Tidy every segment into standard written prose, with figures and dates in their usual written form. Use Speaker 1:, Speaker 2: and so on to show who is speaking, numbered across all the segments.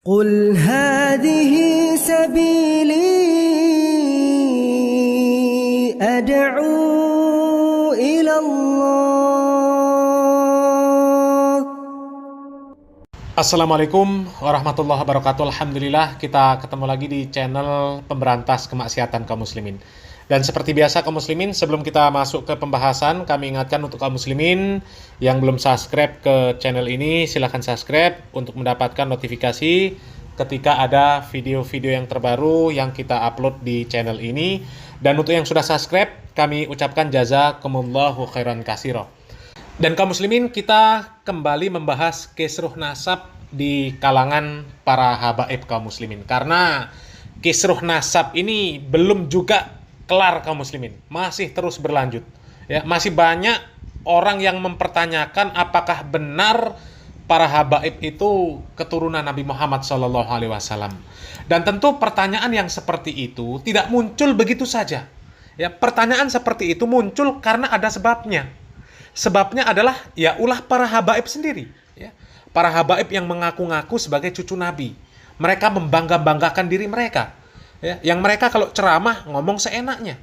Speaker 1: قل هذه سبيلي أدعو إلى الله.
Speaker 2: Assalamualaikum warahmatullahi wabarakatuh. Alhamdulillah kita ketemu lagi di channel pemberantas kemaksiatan kaum muslimin. Dan seperti biasa kaum muslimin, sebelum kita masuk ke pembahasan, kami ingatkan untuk kaum muslimin yang belum subscribe ke channel ini, silahkan subscribe untuk mendapatkan notifikasi ketika ada video-video yang terbaru yang kita upload di channel ini. Dan untuk yang sudah subscribe, kami ucapkan jazakumullahu khairan katsira. Dan kaum muslimin, kita kembali membahas kisruh nasab di kalangan para habaib kaum muslimin. Karena kisruh nasab ini belum juga kelar kaum muslimin, masih terus berlanjut. Ya, masih banyak orang yang mempertanyakan apakah benar para habaib itu keturunan Nabi Muhammad SAW. Dan tentu pertanyaan yang seperti itu tidak muncul begitu saja. Ya, pertanyaan seperti itu muncul karena ada sebabnya. Sebabnya adalah ya ulah para habaib sendiri. Ya. Para habaib yang mengaku-ngaku sebagai cucu Nabi. Mereka membangga-banggakan diri mereka. Ya, yang mereka kalau ceramah ngomong seenaknya.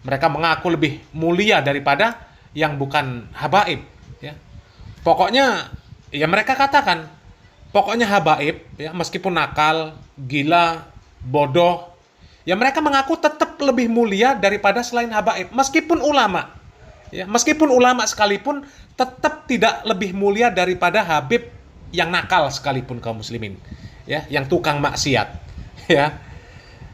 Speaker 2: Mereka mengaku lebih mulia daripada yang bukan habaib. Ya. Pokoknya ya mereka katakan, pokoknya habaib ya meskipun nakal, gila, bodoh, ya mereka mengaku tetap lebih mulia daripada selain habaib. Meskipun ulama, ya meskipun ulama sekalipun tetap tidak lebih mulia daripada habib yang nakal sekalipun kaum muslimin. Ya, yang tukang maksiat. Ya.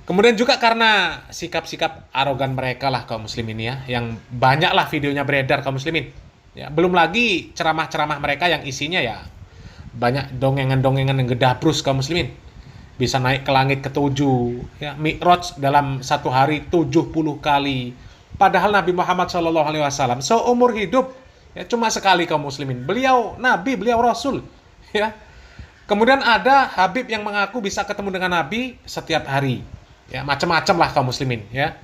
Speaker 2: Kemudian juga karena sikap-sikap arogan mereka lah kaum muslimin ya, yang banyaklah videonya beredar kaum muslimin. Ya, belum lagi ceramah-ceramah mereka yang isinya ya banyak dongengan-dongengan yang gedabrus kaum muslimin. Bisa naik ke langit ketujuh, ya, Mi'raj dalam satu hari 70 kali. Padahal Nabi Muhammad SAW seumur hidup ya cuma sekali kaum muslimin. Beliau Nabi, beliau Rasul. Ya. Kemudian ada habib yang mengaku bisa ketemu dengan Nabi setiap hari. Ya, macam-macam lah kaum muslimin ya.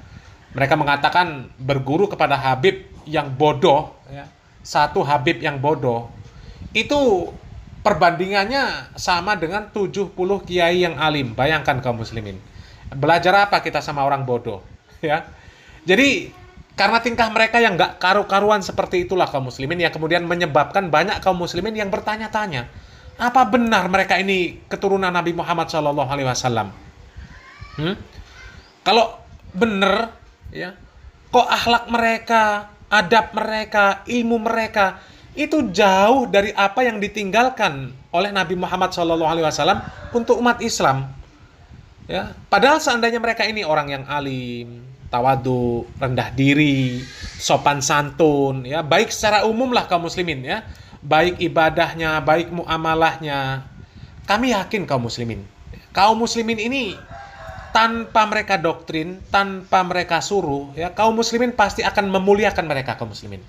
Speaker 2: Mereka mengatakan berguru kepada habib yang bodoh ya. Satu habib yang bodoh itu perbandingannya sama dengan 70 kiai yang alim. Bayangkan kaum muslimin. Belajar apa kita sama orang bodoh ya. Jadi karena tingkah mereka yang gak karu-karuan seperti itulah kaum muslimin yang kemudian menyebabkan banyak kaum muslimin yang bertanya-tanya, apa benar mereka ini keturunan Nabi Muhammad SAW? Kalau bener ya, kok akhlak mereka, adab mereka, ilmu mereka itu jauh dari apa yang ditinggalkan oleh Nabi Muhammad SAW untuk umat Islam. Ya, padahal seandainya mereka ini orang yang alim, tawadu, rendah diri, sopan santun, ya baik secara umum lah kaum muslimin ya, baik ibadahnya, baik muamalahnya, kami yakin kaum muslimin ini tanpa mereka doktrin, tanpa mereka suruh, ya kaum muslimin pasti akan memuliakan mereka kaum muslimin.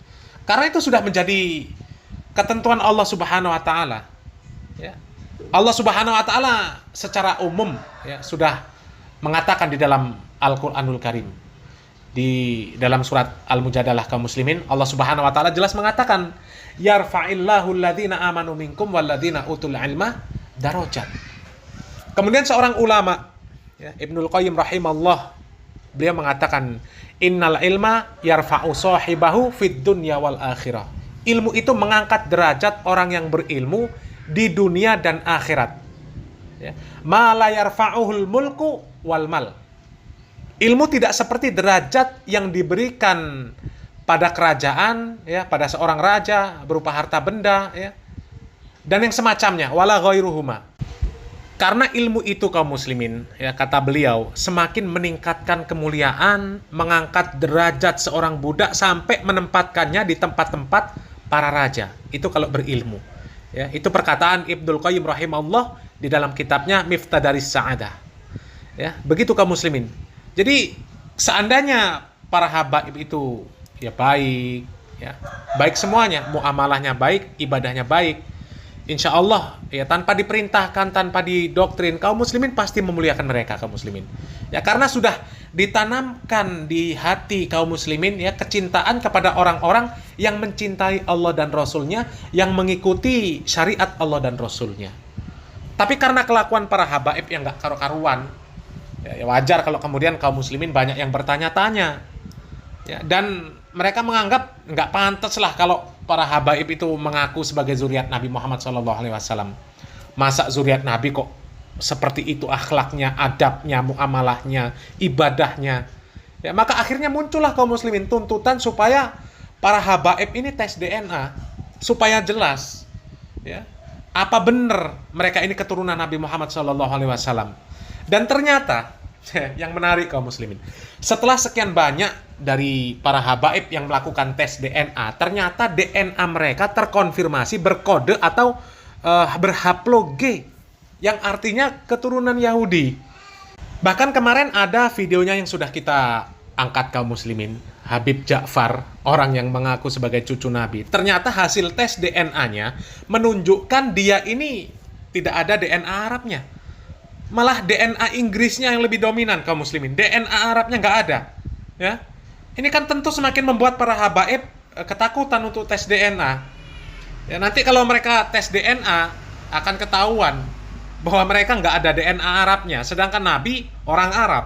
Speaker 2: Karena itu sudah menjadi ketentuan Allah Subhanahu wa taala. Ya. Allah Subhanahu wa taala secara umum ya sudah mengatakan di dalam Al-Qur'anul Karim. Di dalam surat Al-Mujadalah kaum muslimin, Allah Subhanahu wa taala jelas mengatakan, "Yarfa'illahu alladhina amanu minkum walladhina utul ilma darajat." Kemudian seorang ulama ya, Ibnul Qayyim rahimallah, beliau mengatakan, innal ilma yarfa'u sahibahu fid dunya wal akhirah. Ilmu itu mengangkat derajat orang yang berilmu di dunia dan akhirat. Ya. Ma la yarfa'uhul mulku wal mal. Ilmu tidak seperti derajat yang diberikan pada kerajaan, ya, pada seorang raja berupa harta benda, ya, dan yang semacamnya. Wala ghairuhuma. Karena ilmu itu kaum muslimin, ya kata beliau, semakin meningkatkan kemuliaan, mengangkat derajat seorang budak sampai menempatkannya di tempat-tempat para raja. Itu kalau berilmu. Ya, itu perkataan Ibnul Qayyim rahimahullah di dalam kitabnya Miftah Daris Sa'adah. Ya, begitu kaum muslimin. Jadi seandainya para habaib itu ya baik, ya baik semuanya, muamalahnya baik, ibadahnya baik, insya Allah ya tanpa diperintahkan, tanpa didoktrin, kaum muslimin pasti memuliakan mereka kaum muslimin. Ya karena sudah ditanamkan di hati kaum muslimin ya kecintaan kepada orang-orang yang mencintai Allah dan Rasulnya, yang mengikuti syariat Allah dan Rasulnya. Tapi karena kelakuan para habaib yang nggak karu-karuan, ya wajar kalau kemudian kaum muslimin banyak yang bertanya-tanya. Ya, dan mereka menganggap nggak pantas lah kalau para habaib itu mengaku sebagai zuriat Nabi Muhammad SAW. Masa zuriat Nabi kok seperti itu akhlaknya, adabnya, muamalahnya, ibadahnya. Ya, maka akhirnya muncullah kaum muslimin tuntutan supaya para habaib ini tes DNA supaya jelas, ya, apa benar mereka ini keturunan Nabi Muhammad SAW. Dan ternyata yang menarik kaum muslimin, setelah sekian banyak dari para habaib yang melakukan tes DNA, ternyata DNA mereka terkonfirmasi berkode atau berhaplo G, yang artinya keturunan Yahudi. Bahkan kemarin ada videonya yang sudah kita angkat kaum muslimin, Habib Ja'far, orang yang mengaku sebagai cucu Nabi. Ternyata hasil tes DNA-nya menunjukkan dia ini tidak ada DNA Arabnya. Malah DNA Inggrisnya yang lebih dominan kaum muslimin. DNA Arabnya nggak ada. Ya, ini kan tentu semakin membuat para habaib ketakutan untuk tes DNA. Ya, nanti kalau mereka tes DNA akan ketahuan bahwa mereka nggak ada DNA Arabnya, sedangkan Nabi orang Arab.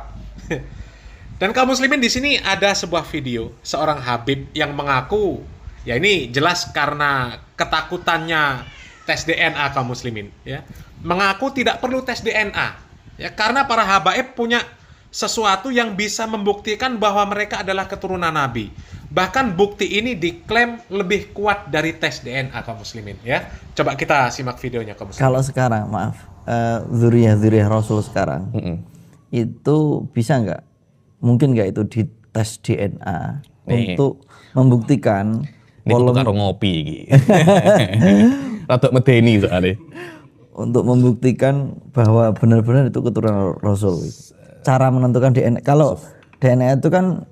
Speaker 2: Dan kaum muslimin di sini ada sebuah video seorang habib yang mengaku, ya ini jelas karena ketakutannya tes DNA kaum muslimin, ya, mengaku tidak perlu tes DNA, ya, karena para habaib punya sesuatu yang bisa membuktikan bahwa mereka adalah keturunan Nabi. Bahkan bukti ini diklaim lebih kuat dari tes DNA kaum muslimin, ya. Coba kita simak videonya kaum muslimin.
Speaker 3: Kalau sekarang, maaf, zuriyah Rasul sekarang, itu bisa nggak? Mungkin nggak itu dites DNA untuk membuktikan
Speaker 4: ini karo ngopi iki. Rada medeni soalnya.
Speaker 3: Untuk membuktikan bahwa benar-benar itu keturunan Rasul. Cara menentukan DNA, kalau DNA itu kan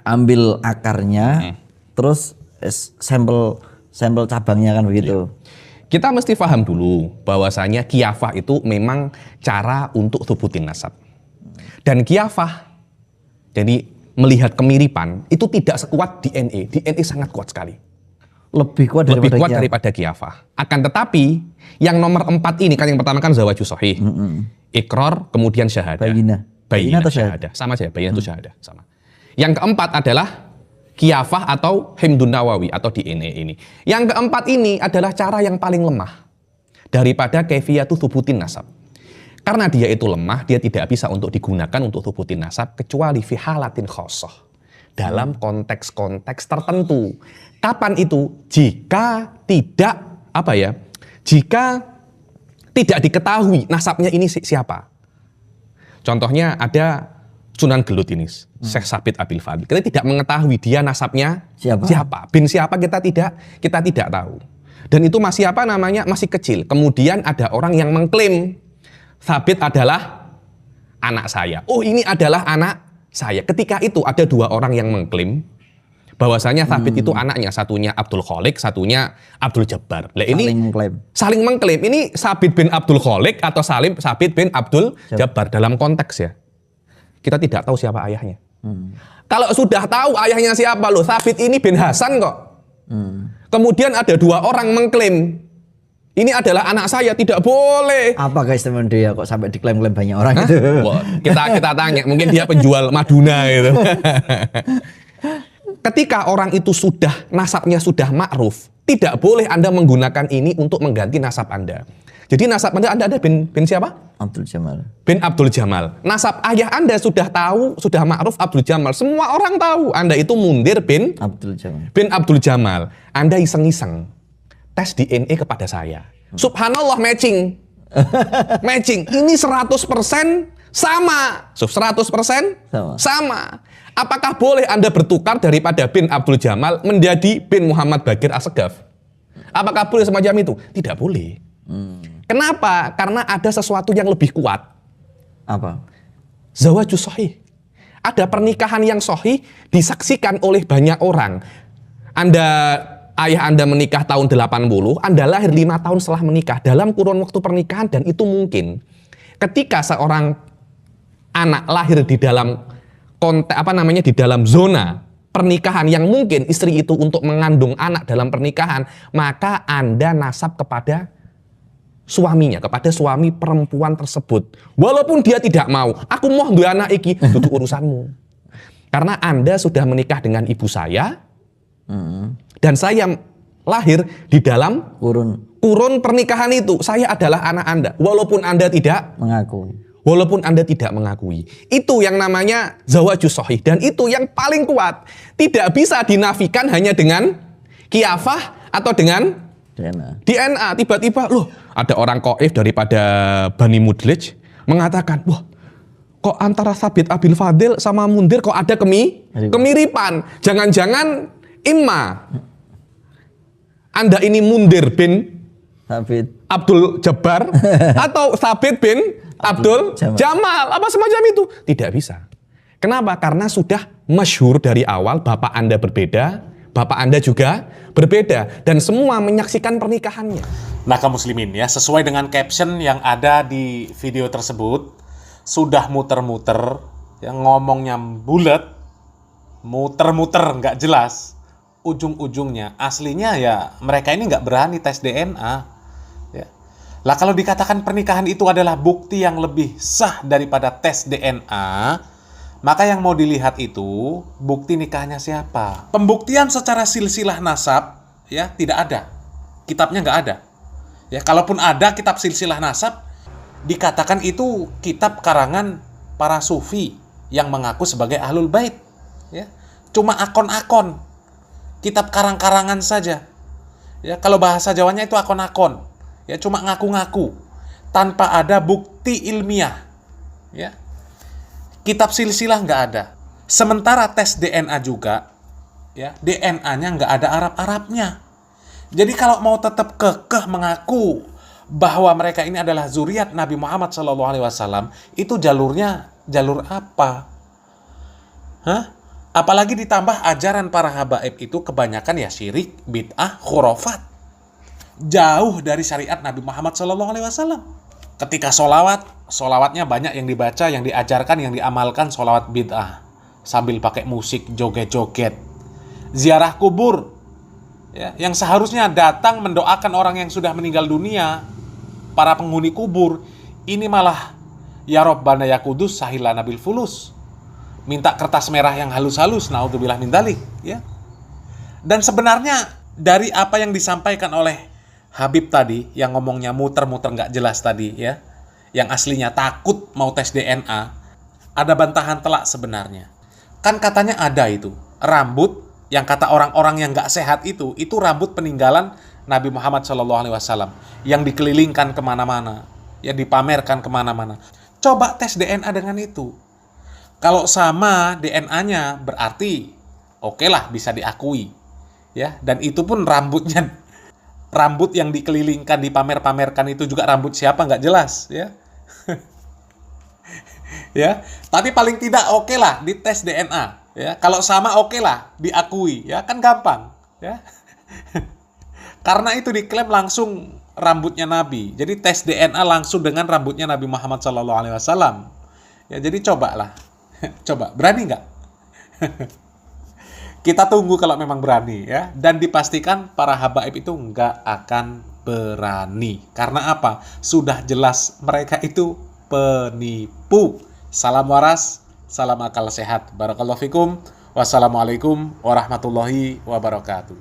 Speaker 3: ambil akarnya, terus sampel cabangnya kan begitu.
Speaker 4: Kita mesti paham dulu bahwasanya qiyafah itu memang cara untuk thubutin nasab. Dan qiyafah, jadi melihat kemiripan itu tidak sekuat DNA. DNA sangat kuat sekali.
Speaker 3: Lebih kuat
Speaker 4: daripada qiyafah. Akan tetapi yang nomor 4 ini kan, yang pertama kan zawaju sahih, iqrar, kemudian syahadah. Bayinah atau syahadah. Sama saja, bayinah itu syahadah, sama. Yang keempat adalah qiyafah atau himdun nawawi atau DNA ini. Yang keempat ini adalah cara yang paling lemah daripada kaifiyatu thubutin nasab. Karena dia itu lemah, dia tidak bisa untuk digunakan untuk thubutin nasab kecuali fi halatin khosoh, dalam konteks-konteks tertentu. Kapan itu? Jika tidak jika tidak diketahui nasabnya ini siapa. Contohnya ada Sunan Gelut ini, Syekh Sabit Abil Fadl. Kita tidak mengetahui dia nasabnya siapa. Bin siapa kita tidak tahu. Dan itu masih masih kecil. Kemudian ada orang yang mengklaim Sabit adalah anak saya. Oh, ini adalah anak saya. Ketika itu ada 2 orang yang mengklaim bahwasanya Sabit itu anaknya, satunya Abdul Khalik, satunya Abdul Jabbar. Nah, ini saling mengklaim. Ini Sabit bin Abdul Khalik atau Sabit bin Abdul Jabbar dalam konteks, ya. Kita tidak tahu siapa ayahnya. Kalau sudah tahu ayahnya siapa, loh, Sabit ini bin Hasan kok. Kemudian ada 2 orang mengklaim ini adalah anak saya, tidak boleh.
Speaker 3: Apa guys teman dia kok sampai diklaim-klaim banyak orang itu?
Speaker 4: Kita tanya, mungkin dia penjual Maduna gitu. Ketika orang itu nasabnya sudah ma'ruf, tidak boleh Anda menggunakan ini untuk mengganti nasab Anda. Jadi nasab Anda ada bin siapa?
Speaker 3: Abdul Jamal.
Speaker 4: Bin Abdul Jamal. Nasab ayah Anda sudah tahu, sudah ma'ruf Abdul Jamal. Semua orang tahu Anda itu Mundir bin
Speaker 3: Abdul Jamal.
Speaker 4: Bin Abdul Jamal. Anda iseng-iseng tes DNA kepada saya. Subhanallah, matching. Matching. Ini 100% sama. 100% sama. Apakah boleh Anda bertukar daripada bin Abdul Jamal menjadi bin Muhammad Bagir Assegaf? Apakah boleh semacam itu? Tidak boleh. Kenapa? Karena ada sesuatu yang lebih kuat.
Speaker 3: Apa?
Speaker 4: Zawaju sahih. Ada pernikahan yang sahih disaksikan oleh banyak orang. Ayah Anda menikah tahun 80, Anda lahir 5 tahun setelah menikah dalam kurun waktu pernikahan, dan itu mungkin. Ketika seorang anak lahir di dalam di dalam zona pernikahan yang mungkin istri itu untuk mengandung anak dalam pernikahan, maka Anda nasab kepada suaminya, kepada suami perempuan tersebut. Walaupun dia tidak mau, aku mau dua anak iki, itu urusanmu. Karena Anda sudah menikah dengan ibu saya, dan saya lahir di dalam kurun pernikahan itu. Saya adalah anak Anda, walaupun Anda tidak
Speaker 3: mengakui.
Speaker 4: Walaupun Anda tidak mengakui. Itu yang namanya zawajus shahih. Dan itu yang paling kuat. Tidak bisa dinafikan hanya dengan kiafah atau dengan DNA. Tiba-tiba, loh, ada orang Qaif daripada Bani Mudlij mengatakan, wah, kok antara Sabit Abil Fadil sama Mundir kok ada kemiripan. Jangan-jangan imma Anda ini Mundir bin
Speaker 3: Sabit
Speaker 4: Abdul Jabbar atau Sabit bin Abdul Jamal, apa semacam itu. Tidak bisa. Kenapa? Karena sudah masyhur dari awal, bapak Anda berbeda, bapak Anda juga berbeda, dan semua menyaksikan pernikahannya.
Speaker 2: Nah, kaum muslimin ya, sesuai dengan caption yang ada di video tersebut, sudah muter-muter, yang ngomongnya bulat, muter-muter nggak jelas, ujung-ujungnya aslinya ya mereka ini nggak berani tes DNA. Lah kalau dikatakan pernikahan itu adalah bukti yang lebih sah daripada tes DNA, maka yang mau dilihat itu bukti nikahnya siapa. Pembuktian secara silsilah nasab ya tidak ada. Kitabnya nggak ada. Ya, kalaupun ada kitab silsilah nasab, dikatakan itu kitab karangan para sufi yang mengaku sebagai ahlul bait. Ya, cuma akon-akon. Kitab karang-karangan saja. Ya, kalau bahasa Jawanya itu akon-akon. Ya, cuma ngaku-ngaku tanpa ada bukti ilmiah. Ya, kitab silsilah nggak ada. Sementara tes DNA juga, ya DNA-nya nggak ada Arab-Arabnya. Jadi kalau mau tetap kekeh mengaku bahwa mereka ini adalah zuriat Nabi Muhammad SAW, itu jalurnya jalur apa? Apalagi ditambah ajaran para habaib itu kebanyakan ya syirik, bid'ah, khurafat. Jauh dari syariat Nabi Muhammad SAW. Ketika solawatnya banyak yang dibaca, yang diajarkan, yang diamalkan solawat bid'ah. Sambil pakai musik, joget-joget. Ziarah kubur. Ya, yang seharusnya datang mendoakan orang yang sudah meninggal dunia. Para penghuni kubur. Ini malah, ya Rabbana ya Kudus sahilana bil fulus. Minta kertas merah yang halus-halus, naudzubillah min dzalik. Ya. Dan sebenarnya dari apa yang disampaikan oleh Habib tadi, yang ngomongnya muter-muter nggak jelas tadi ya, yang aslinya takut mau tes DNA, ada bantahan telak sebenarnya. Kan katanya ada itu, rambut yang kata orang-orang yang nggak sehat itu rambut peninggalan Nabi Muhammad SAW, yang dikelilingkan kemana-mana, yang dipamerkan kemana-mana. Coba tes DNA dengan itu. Kalau sama DNA-nya berarti oke lah bisa diakui. Ya, dan itu pun rambut yang dikelilingkan, dipamer-pamerkan itu juga rambut siapa nggak jelas, ya. Ya, tapi paling tidak oke lah dites DNA, ya. Kalau sama oke lah diakui, ya kan gampang, ya. Karena itu diklaim langsung rambutnya Nabi, jadi tes DNA langsung dengan rambutnya Nabi Muhammad SAW. Ya, jadi cobalah, coba berani nggak? Kita tunggu kalau memang berani ya. Dan dipastikan para habaib itu nggak akan berani. Karena apa? Sudah jelas mereka itu penipu. Salam waras, salam akal sehat. Barakallahu fikum. Wassalamualaikum warahmatullahi wabarakatuh.